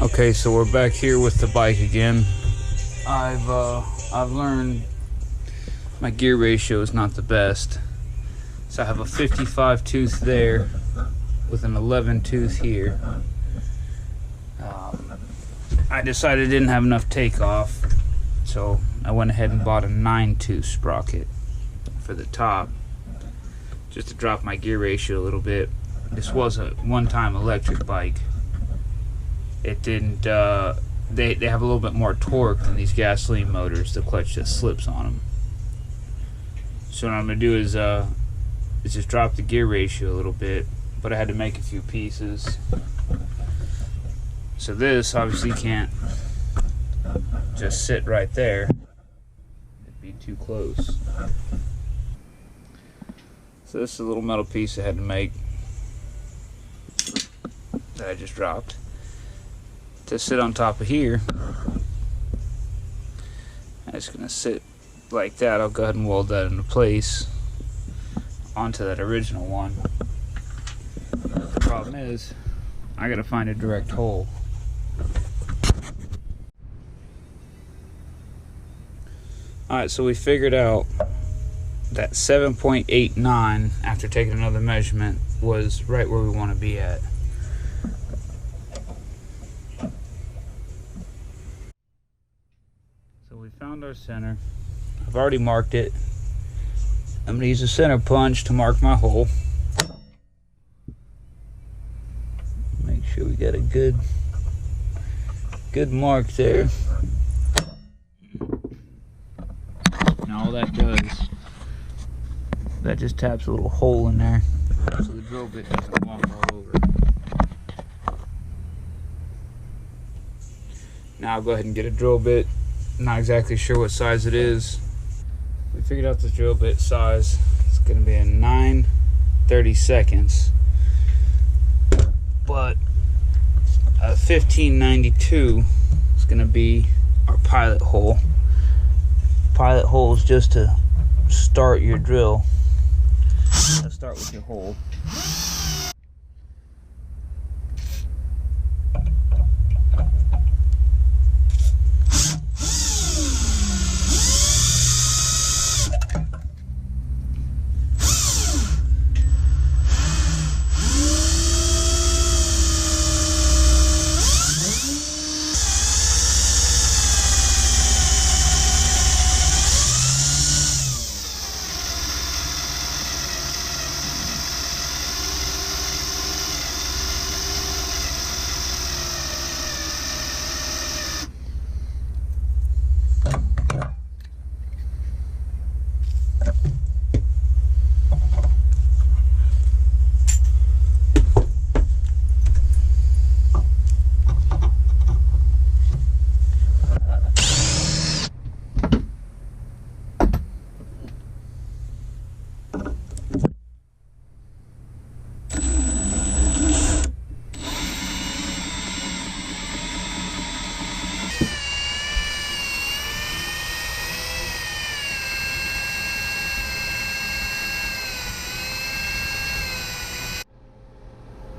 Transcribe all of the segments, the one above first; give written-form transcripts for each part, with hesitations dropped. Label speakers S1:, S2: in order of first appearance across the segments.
S1: Okay, so we're back here with the bike again. I've learned my gear ratio is not the best. So I have a 55 tooth there with an 11 tooth here. I decided I didn't have enough takeoff, so I went ahead and bought a 9 tooth sprocket for the top, just to drop my gear ratio a little bit. This was a one-time electric bike. It didn't, they have a little bit more torque than these gasoline motors. The clutch just slips on them. So what I'm going to do is just drop the gear ratio a little bit, but I had to make a few pieces. So this obviously can't just sit right there. It'd be too close. So this is a little metal piece I had to make that I just dropped to sit on top of here. And it's gonna sit like that. I'll go ahead and weld that into place onto that original one. The problem is I gotta find a direct hole. Alright, so we figured out that 7.89 after taking another measurement was right where we want to be at. So we found our center. I've already marked it. I'm going to use a center punch to mark my hole. Make sure we got a good mark there. Now all that does, that just taps a little hole in there so the drill bit doesn't walk all over. Now I'll go ahead and get a drill bit. Not exactly sure what size it is. We figured out the drill bit size. It's going to be a 9/32, but a 1592 is going to be our pilot hole. Pilot hole is just to start your drill. Let's start with your hole.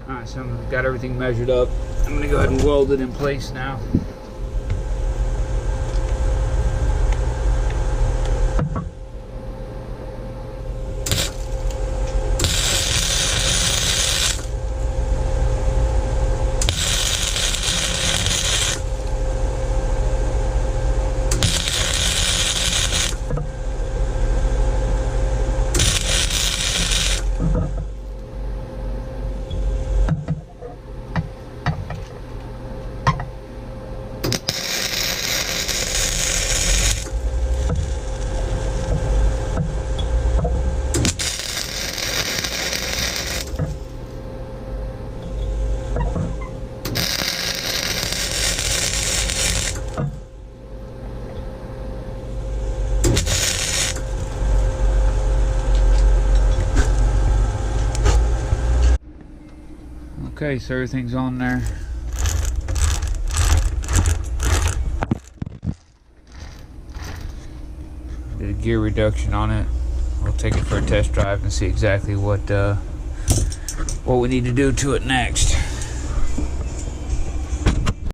S1: Alright, so I've got everything measured up. I'm going to go ahead and weld it in place now. Okay, so everything's on there. Did a gear reduction on it. We'll take it for a test drive and see exactly what we need to do to it next.